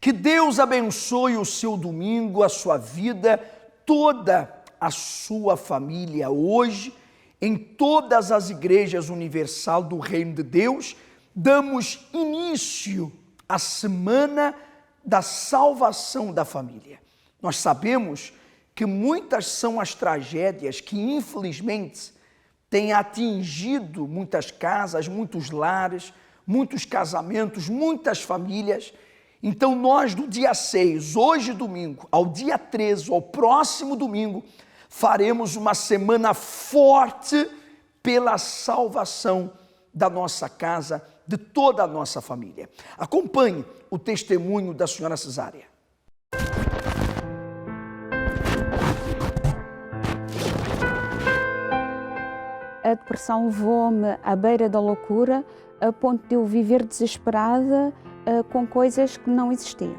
Que Deus abençoe o seu domingo, a sua vida, toda a sua família hoje, em todas as igrejas universal do Reino de Deus. Damos início à semana da salvação da família. Nós sabemos que muitas são as tragédias que, infelizmente, têm atingido muitas casas, muitos lares, muitos casamentos, muitas famílias. Então nós do dia 6, hoje domingo, ao dia 13, ao próximo domingo, faremos uma semana forte pela salvação da nossa casa, de toda a nossa família. Acompanhe o testemunho da senhora Cesária. A depressão levou-me à beira da loucura, a ponto de eu viver desesperada com coisas que não existiam.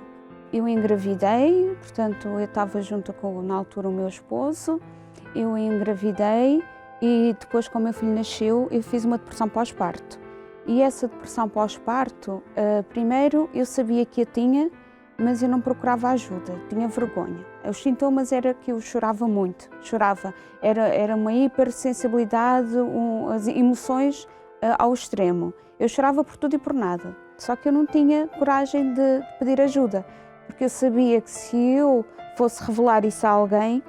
Eu engravidei, portanto, eu estava junto com, na altura, o meu esposo, eu engravidei e depois, quando o meu filho nasceu, eu fiz uma depressão pós-parto. E essa depressão pós-parto, primeiro eu sabia que a tinha, mas eu não procurava ajuda, tinha vergonha. Os sintomas era que eu chorava muito, era uma hipersensibilidade, as emoções ao extremo. Eu chorava por tudo e por nada, só que eu não tinha coragem de pedir ajuda, porque eu sabia que se eu fosse revelar isso a alguém,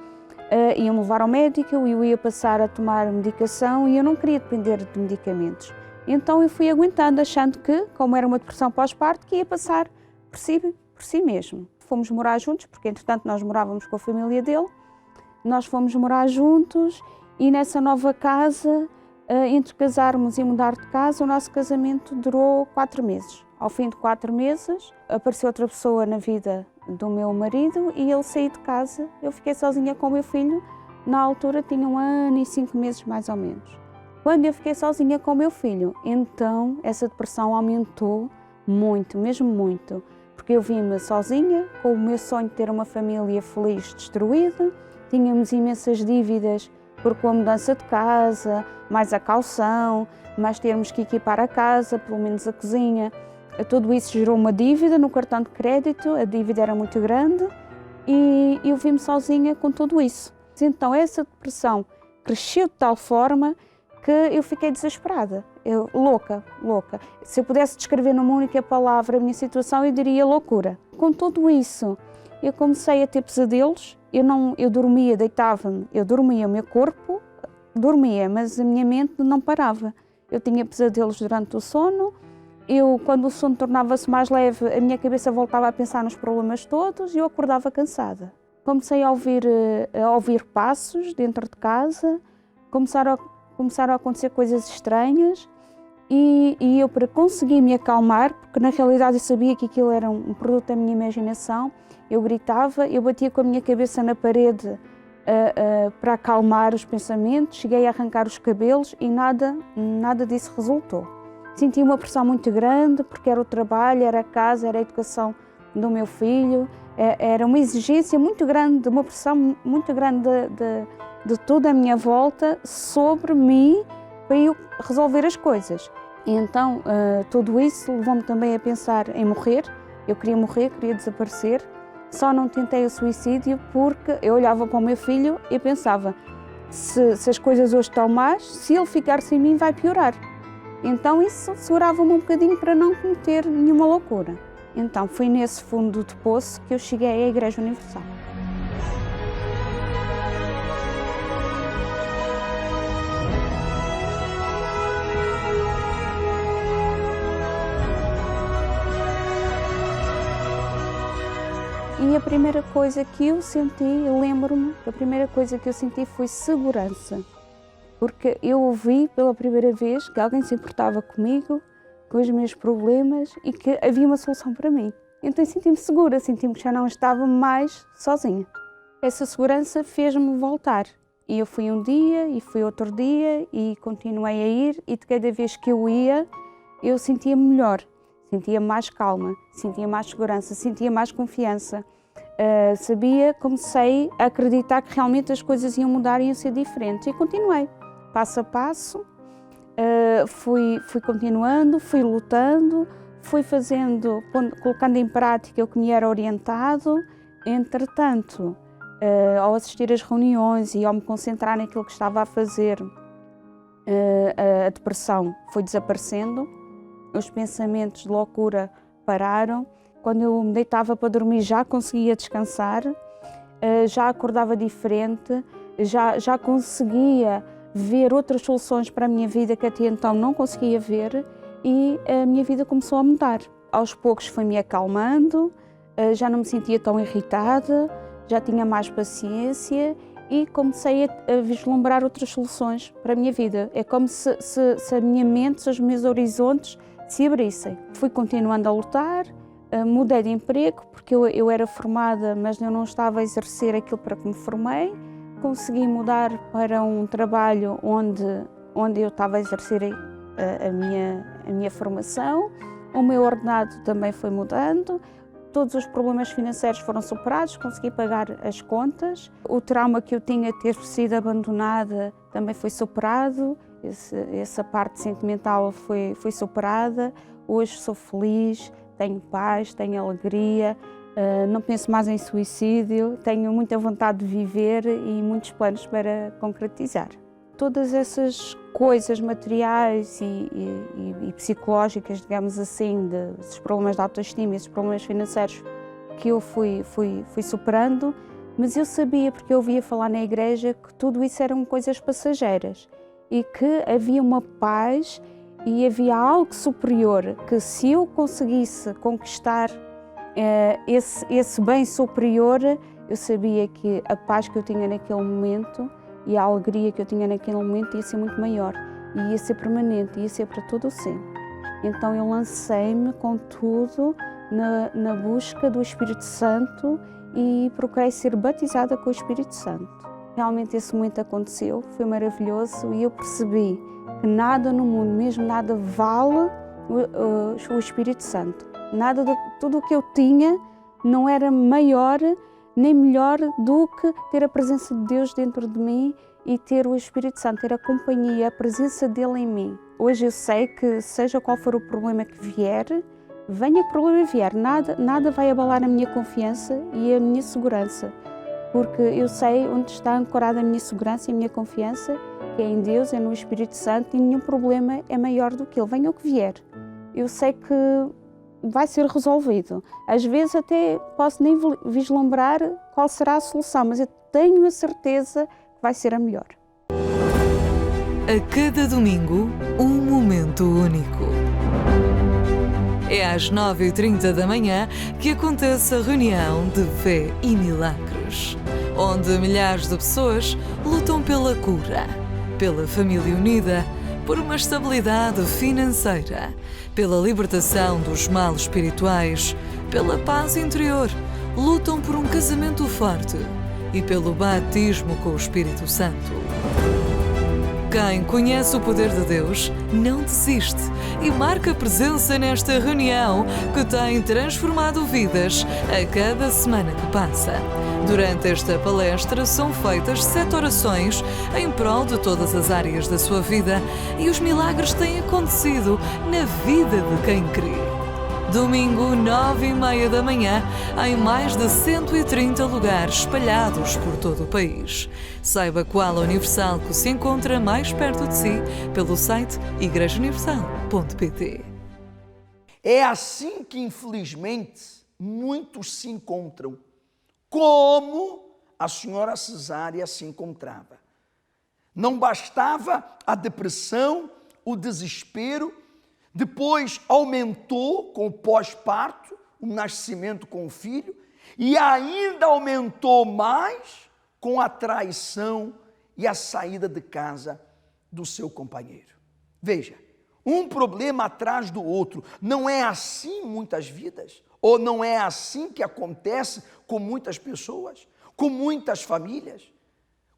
iam-me levar ao médico, eu ia passar a tomar medicação e eu não queria depender de medicamentos. Então eu fui aguentando, achando que, como era uma depressão pós-parto, que ia passar por si mesmo. Fomos morar juntos, porque entretanto nós morávamos com a família dele, nós fomos morar juntos e nessa nova casa, entre casarmos e mudar de casa, o nosso casamento durou 4 meses. Ao fim de 4 meses, apareceu outra pessoa na vida do meu marido e ele saiu de casa. Eu fiquei sozinha com o meu filho, na altura tinha 1 ano e 5 meses mais ou menos. Quando eu fiquei sozinha com o meu filho, então essa depressão aumentou muito, mesmo muito, porque eu vi-me sozinha, com o meu sonho de ter uma família feliz destruído, tínhamos imensas dívidas porque a mudança de casa, mais a caução, mais termos que equipar a casa, pelo menos a cozinha, tudo isso gerou uma dívida no cartão de crédito, a dívida era muito grande e eu vi-me sozinha com tudo isso. Então essa depressão cresceu de tal forma que eu fiquei desesperada, louca. Se eu pudesse descrever numa única palavra a minha situação, eu diria loucura. Com tudo isso, eu comecei a ter pesadelos, eu dormia, deitava-me, o meu corpo dormia, mas a minha mente não parava. Eu tinha pesadelos durante o sono, quando o sono tornava-se mais leve, a minha cabeça voltava a pensar nos problemas todos e eu acordava cansada. Comecei a ouvir passos dentro de casa, começaram a acontecer coisas estranhas e eu, para conseguir me acalmar, porque na realidade eu sabia que aquilo era um produto da minha imaginação, eu gritava, eu batia com a minha cabeça na parede para acalmar os pensamentos, cheguei a arrancar os cabelos e nada disso resultou. Senti uma pressão muito grande, porque era o trabalho, era a casa, era a educação do meu filho, era uma exigência muito grande, uma pressão muito grande de tudo à minha volta sobre mim para eu resolver as coisas. E então tudo isso levou-me também a pensar em morrer. Eu queria morrer, queria desaparecer. Só não tentei o suicídio porque eu olhava para o meu filho e pensava, se as coisas hoje estão más, se ele ficar sem mim vai piorar. Então isso segurava-me um bocadinho para não cometer nenhuma loucura. Então foi nesse fundo de poço que eu cheguei à Igreja Universal. E a primeira coisa que eu senti, eu lembro-me, a primeira coisa que eu senti foi segurança. Porque eu ouvi pela primeira vez que alguém se importava comigo, com os meus problemas e que havia uma solução para mim. Então senti-me segura, senti-me que já não estava mais sozinha. Essa segurança fez-me voltar. E eu fui um dia e fui outro dia e continuei a ir e de cada vez que eu ia, eu sentia-me melhor. Sentia mais calma, sentia mais segurança, sentia mais confiança. Comecei a acreditar que realmente as coisas iam mudar e iam ser diferentes. E continuei, passo a passo, fui continuando, fui lutando, fui fazendo, colocando em prática o que me era orientado. Entretanto, ao assistir às reuniões e ao me concentrar naquilo que estava a fazer, a depressão foi desaparecendo, os pensamentos de loucura pararam. Quando eu me deitava para dormir já conseguia descansar, já acordava diferente, já conseguia ver outras soluções para a minha vida que até então não conseguia ver, e a minha vida começou a mudar. Aos poucos foi-me acalmando, já não me sentia tão irritada, já tinha mais paciência e comecei a vislumbrar outras soluções para a minha vida. É como se a minha mente, se os meus horizontes se abrissem. Fui continuando a lutar, mudei de emprego, porque eu era formada, mas eu não estava a exercer aquilo para que me formei. Consegui mudar para um trabalho onde eu estava a exercer a minha formação. O meu ordenado também foi mudando. Todos os problemas financeiros foram superados, consegui pagar as contas. O trauma que eu tinha de ter sido abandonada também foi superado. Essa parte sentimental foi superada. Hoje sou feliz, tenho paz, tenho alegria, não penso mais em suicídio, tenho muita vontade de viver e muitos planos para concretizar. Todas essas coisas materiais e psicológicas, digamos assim, desses problemas de autoestima, esses problemas financeiros que eu fui superando, mas eu sabia, porque eu ouvia falar na igreja, que tudo isso eram coisas passageiras e que havia uma paz e havia algo superior, que se eu conseguisse conquistar esse bem superior, eu sabia que a paz que eu tinha naquele momento e a alegria que eu tinha naquele momento ia ser muito maior, e ia ser permanente, ia ser para todo o sempre. Então eu lancei-me com tudo na busca do Espírito Santo e procurei ser batizada com o Espírito Santo. Realmente esse momento aconteceu, foi maravilhoso, e eu percebi que nada no mundo, mesmo nada, vale o Espírito Santo. Tudo o que eu tinha não era maior nem melhor do que ter a presença de Deus dentro de mim e ter o Espírito Santo, ter a companhia, a presença dele em mim. Hoje eu sei que seja qual for o problema que vier, venha que problema vier, nada vai abalar a minha confiança e a minha segurança, porque eu sei onde está ancorada a minha segurança e a minha confiança, que é em Deus, é no Espírito Santo, e nenhum problema é maior do que ele, venha o que vier. Eu sei que vai ser resolvido. Às vezes até posso nem vislumbrar qual será a solução, mas eu tenho a certeza que vai ser a melhor. A cada domingo, um momento único. É às 9h30 da manhã que acontece a reunião de fé e milagres, onde milhares de pessoas lutam pela cura, pela família unida, por uma estabilidade financeira, pela libertação dos males espirituais, pela paz interior, lutam por um casamento forte e pelo batismo com o Espírito Santo. Quem conhece o poder de Deus não desiste e marca presença nesta reunião que tem transformado vidas a cada semana que passa. Durante esta palestra são feitas 7 orações em prol de todas as áreas da sua vida, e os milagres têm acontecido na vida de quem crê. Domingo, 9h30 da manhã, em mais de 130 lugares espalhados por todo o país. Saiba qual a Universal que se encontra mais perto de si pelo site igrejauniversal.pt. É assim que, infelizmente, muitos se encontram, como a senhora Cesária se encontrava. Não bastava a depressão, o desespero, depois aumentou com o pós-parto, o nascimento com o filho, e ainda aumentou mais com a traição e a saída de casa do seu companheiro. Veja, um problema atrás do outro. Não é assim muitas vidas? Ou não é assim que acontece com muitas pessoas, com muitas famílias?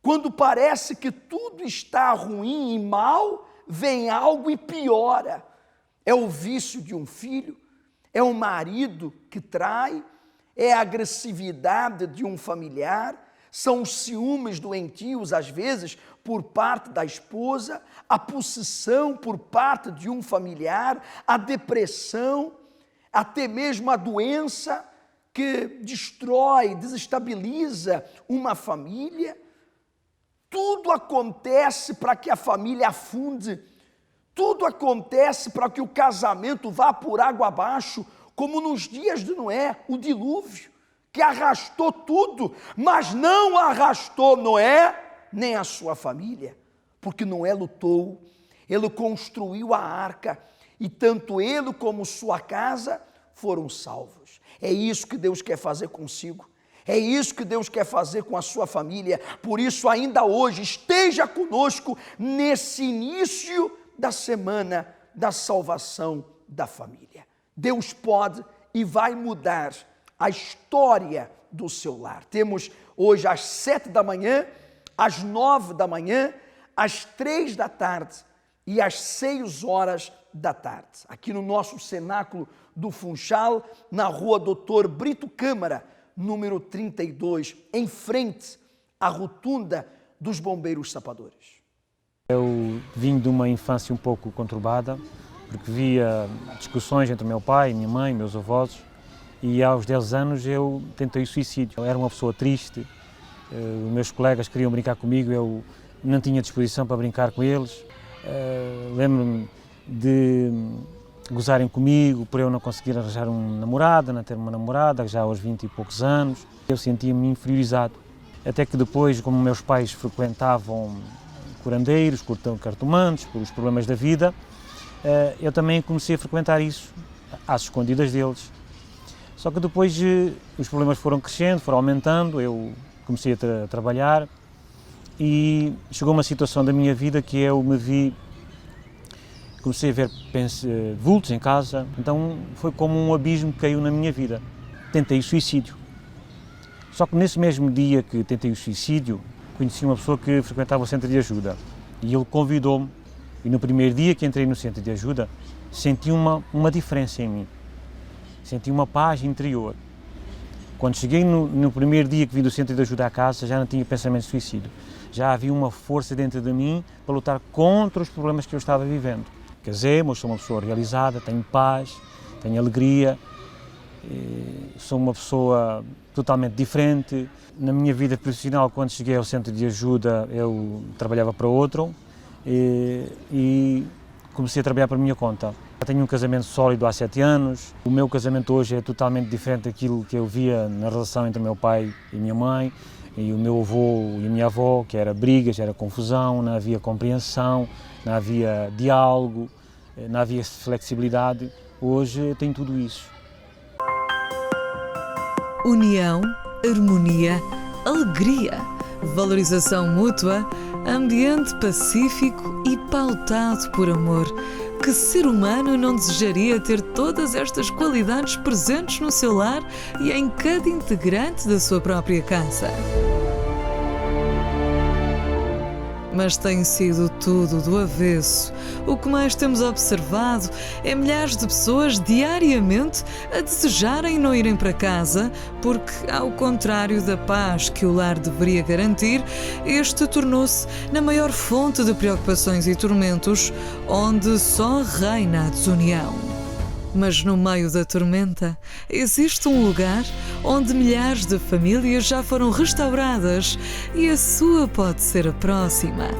Quando parece que tudo está ruim e mal, vem algo e piora. É o vício de um filho, é o marido que trai, é a agressividade de um familiar, são os ciúmes doentios, às vezes, por parte da esposa, a possessão por parte de um familiar, a depressão, até mesmo a doença que destrói, desestabiliza uma família. Tudo acontece para que a família afunde, tudo acontece para que o casamento vá por água abaixo, como nos dias de Noé, o dilúvio, que arrastou tudo, mas não arrastou Noé nem a sua família, porque Noé lutou, ele construiu a arca, e tanto ele como sua casa foram salvos. É isso que Deus quer fazer consigo. É isso que Deus quer fazer com a sua família. Por isso, ainda hoje, esteja conosco nesse início da semana da salvação da família. Deus pode e vai mudar a história do seu lar. Temos hoje às 7 da manhã, às 9 da manhã, às 3 da tarde e às 6 horas da tarde. Aqui no nosso cenáculo do Funchal, na rua Doutor Brito Câmara, número 32, em frente à rotunda dos Bombeiros Sapadores. Eu vim de uma infância um pouco conturbada, porque via discussões entre meu pai, minha mãe, meus avós, e aos 10 anos eu tentei o suicídio. Eu era uma pessoa triste, os meus colegas queriam brincar comigo, eu não tinha disposição para brincar com eles. Lembro-me de gozarem comigo por eu não conseguir arranjar uma namorada, não ter uma namorada, já aos 20 e poucos anos. Eu sentia-me inferiorizado. Até que depois, como meus pais frequentavam curandeiros, cartomantes, por os problemas da vida, eu também comecei a frequentar isso, às escondidas deles. Só que depois os problemas foram crescendo, foram aumentando, eu comecei a trabalhar e chegou uma situação da minha vida que eu me vi, comecei a ver vultos em casa, então foi como um abismo que caiu na minha vida. Tentei o suicídio. Só que nesse mesmo dia que tentei o suicídio, conheci uma pessoa que frequentava o centro de ajuda e ele convidou-me. E no primeiro dia que entrei no centro de ajuda, senti uma diferença em mim. Senti uma paz interior. Quando cheguei no primeiro dia que vim do centro de ajuda à casa, já não tinha pensamento de suicídio. Já havia uma força dentro de mim para lutar contra os problemas que eu estava vivendo. Casei-me, sou uma pessoa realizada, tenho paz, tenho alegria, sou uma pessoa totalmente diferente. Na minha vida profissional, quando cheguei ao centro de ajuda, eu trabalhava para outro e comecei a trabalhar por minha conta. Eu tenho um casamento sólido há 7 anos. O meu casamento hoje é totalmente diferente daquilo que eu via na relação entre meu pai e minha mãe, e o meu avô e a minha avó, que era brigas, era confusão, não havia compreensão, não havia diálogo, não havia flexibilidade. Hoje tem tudo isso. União, harmonia, alegria, valorização mútua, ambiente pacífico e pautado por amor. Que ser humano não desejaria ter todas estas qualidades presentes no seu lar e em cada integrante da sua própria casa? Mas tem sido tudo do avesso. O que mais temos observado é milhares de pessoas diariamente a desejarem não irem para casa, porque, ao contrário da paz que o lar deveria garantir, este tornou-se na maior fonte de preocupações e tormentos, onde só reina a desunião. Mas no meio da tormenta, existe um lugar onde milhares de famílias já foram restauradas e a sua pode ser a próxima.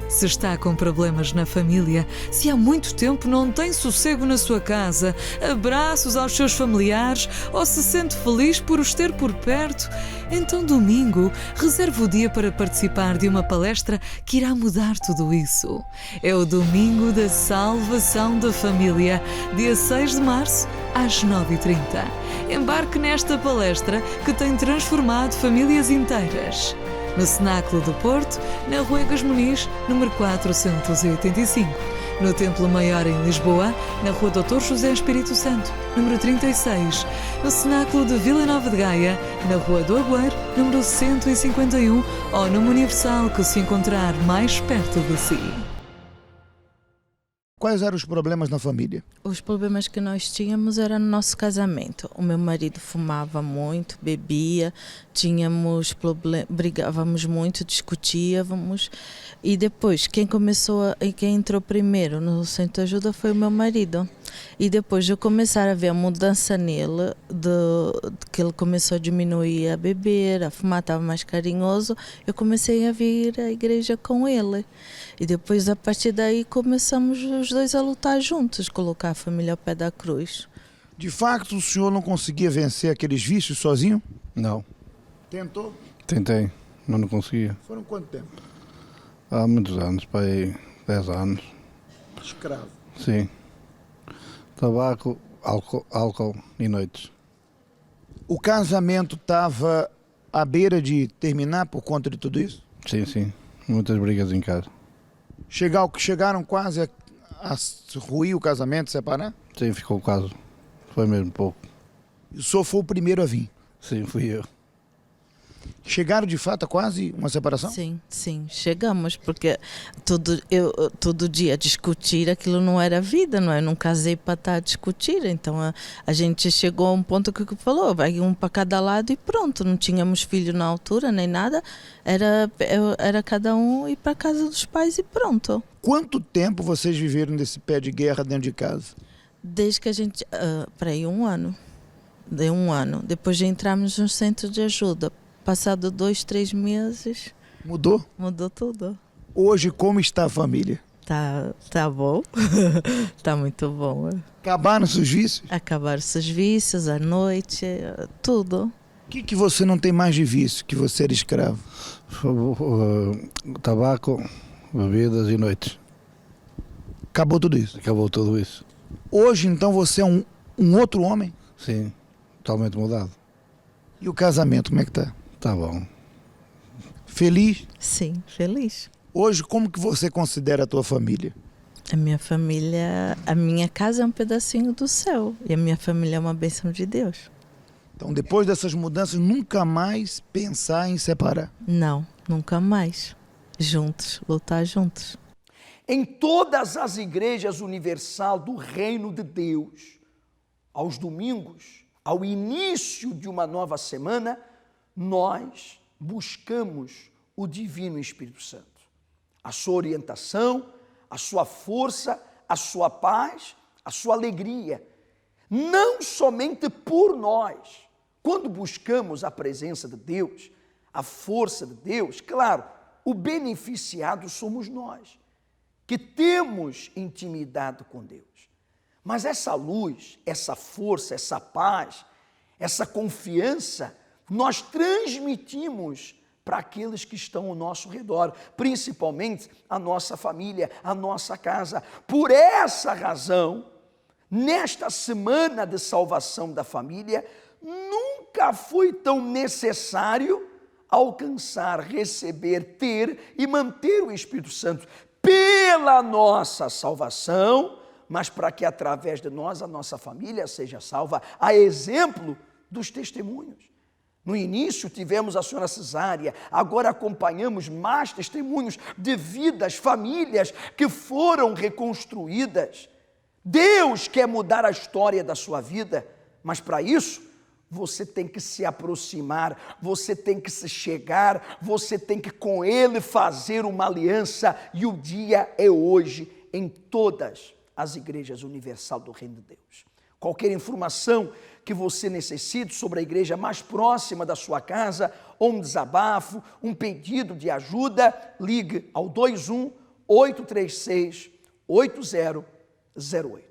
Se está com problemas na família, se há muito tempo não tem sossego na sua casa, abraços aos seus familiares ou se sente feliz por os ter por perto, então domingo reserve o dia para participar de uma palestra que irá mudar tudo isso. É o Domingo da Salvação da Família, dia 6 de março, às 9h30. Embarque nesta palestra que tem transformado famílias inteiras. No Cenáculo do Porto, na Rua Egas Muniz, número 485. No Templo Maior em Lisboa, na Rua Doutor José Espírito Santo, número 36. No Cenáculo de Vila Nova de Gaia, na Rua do Agüero, número 151, ou numa Universal que se encontrar mais perto de si. Quais eram os problemas na família? Os problemas que nós tínhamos era no nosso casamento. O meu marido fumava muito, bebia, tínhamos brigávamos muito, discutíamos. E depois, quem entrou primeiro no centro de ajuda foi o meu marido. E depois de eu começar a ver a mudança nele, que ele começou a diminuir a beber, a fumar, estava mais carinhoso, eu comecei a vir à igreja com ele. E depois, a partir daí, começamos os dois a lutar juntos, colocar a família ao pé da cruz. De fato, o senhor não conseguia vencer aqueles vícios sozinho? Não, Tentou? tentei, mas não conseguia. Foram quanto tempo? Há muitos anos, para aí 10 anos, Escravo. sim. Tabaco, álcool e noites. O casamento estava à beira de terminar por conta de tudo isso? Sim, sim, muitas brigas em casa. Chegaram quase a ruir o casamento, separar? Sim, ficou quase, foi mesmo pouco. E o senhor foi o primeiro a vir. Sim, fui eu. Chegaram de fato a quase uma separação? Sim, sim, chegamos, porque todo dia discutir aquilo não era vida, não é? Eu não casei para estar a discutir, então a gente chegou a um ponto que falou, vai um para cada lado e pronto, não tínhamos filho na altura nem nada, era cada um ir para casa dos pais e pronto. Quanto tempo vocês viveram desse pé de guerra dentro de casa? Desde que a gente, para aí 1 ano, de 1 ano, depois de entrarmos no centro de ajuda. Passado 2, 3 meses, Mudou? mudou tudo. Hoje, como está a família? Tá bom, tá muito bom. Acabaram-se os vícios? Acabaram-se os vícios, a noite, tudo. O que você não tem mais de vício, que você era escravo? Tabaco, bebidas e noites. Acabou tudo isso. Acabou tudo isso. Hoje, então, você é um outro homem? Sim, totalmente mudado. E o casamento, como é que tá? Tá bom. Feliz? Sim, feliz. Hoje, como que você considera a tua família? A minha família, a minha casa é um pedacinho do céu e a minha família é uma bênção de Deus. Então, depois dessas mudanças, nunca mais pensar em separar. Não, nunca mais. Juntos, lutar juntos. Em todas as igrejas universal do Reino de Deus, aos domingos, ao início de uma nova semana, nós buscamos o Divino Espírito Santo. A sua orientação, a sua força, a sua paz, a sua alegria. Não somente por nós. Quando buscamos a presença de Deus, a força de Deus, claro, o beneficiado somos nós, que temos intimidade com Deus. Mas essa luz, essa força, essa paz, essa confiança, nós transmitimos para aqueles que estão ao nosso redor, principalmente a nossa família, a nossa casa. Por essa razão, nesta semana de salvação da família, nunca foi tão necessário alcançar, receber, ter e manter o Espírito Santo pela nossa salvação, mas para que através de nós a nossa família seja salva, a exemplo dos testemunhos. No início tivemos a senhora Cesária, agora acompanhamos mais testemunhos de vidas, famílias que foram reconstruídas. Deus quer mudar a história da sua vida, mas para isso você tem que se aproximar, você tem que se chegar, você tem que com Ele fazer uma aliança, e o dia é hoje em todas as igrejas universal do Reino de Deus. Qualquer informação que você necessite sobre a igreja mais próxima da sua casa, ou um desabafo, um pedido de ajuda, ligue ao 21 836 8008.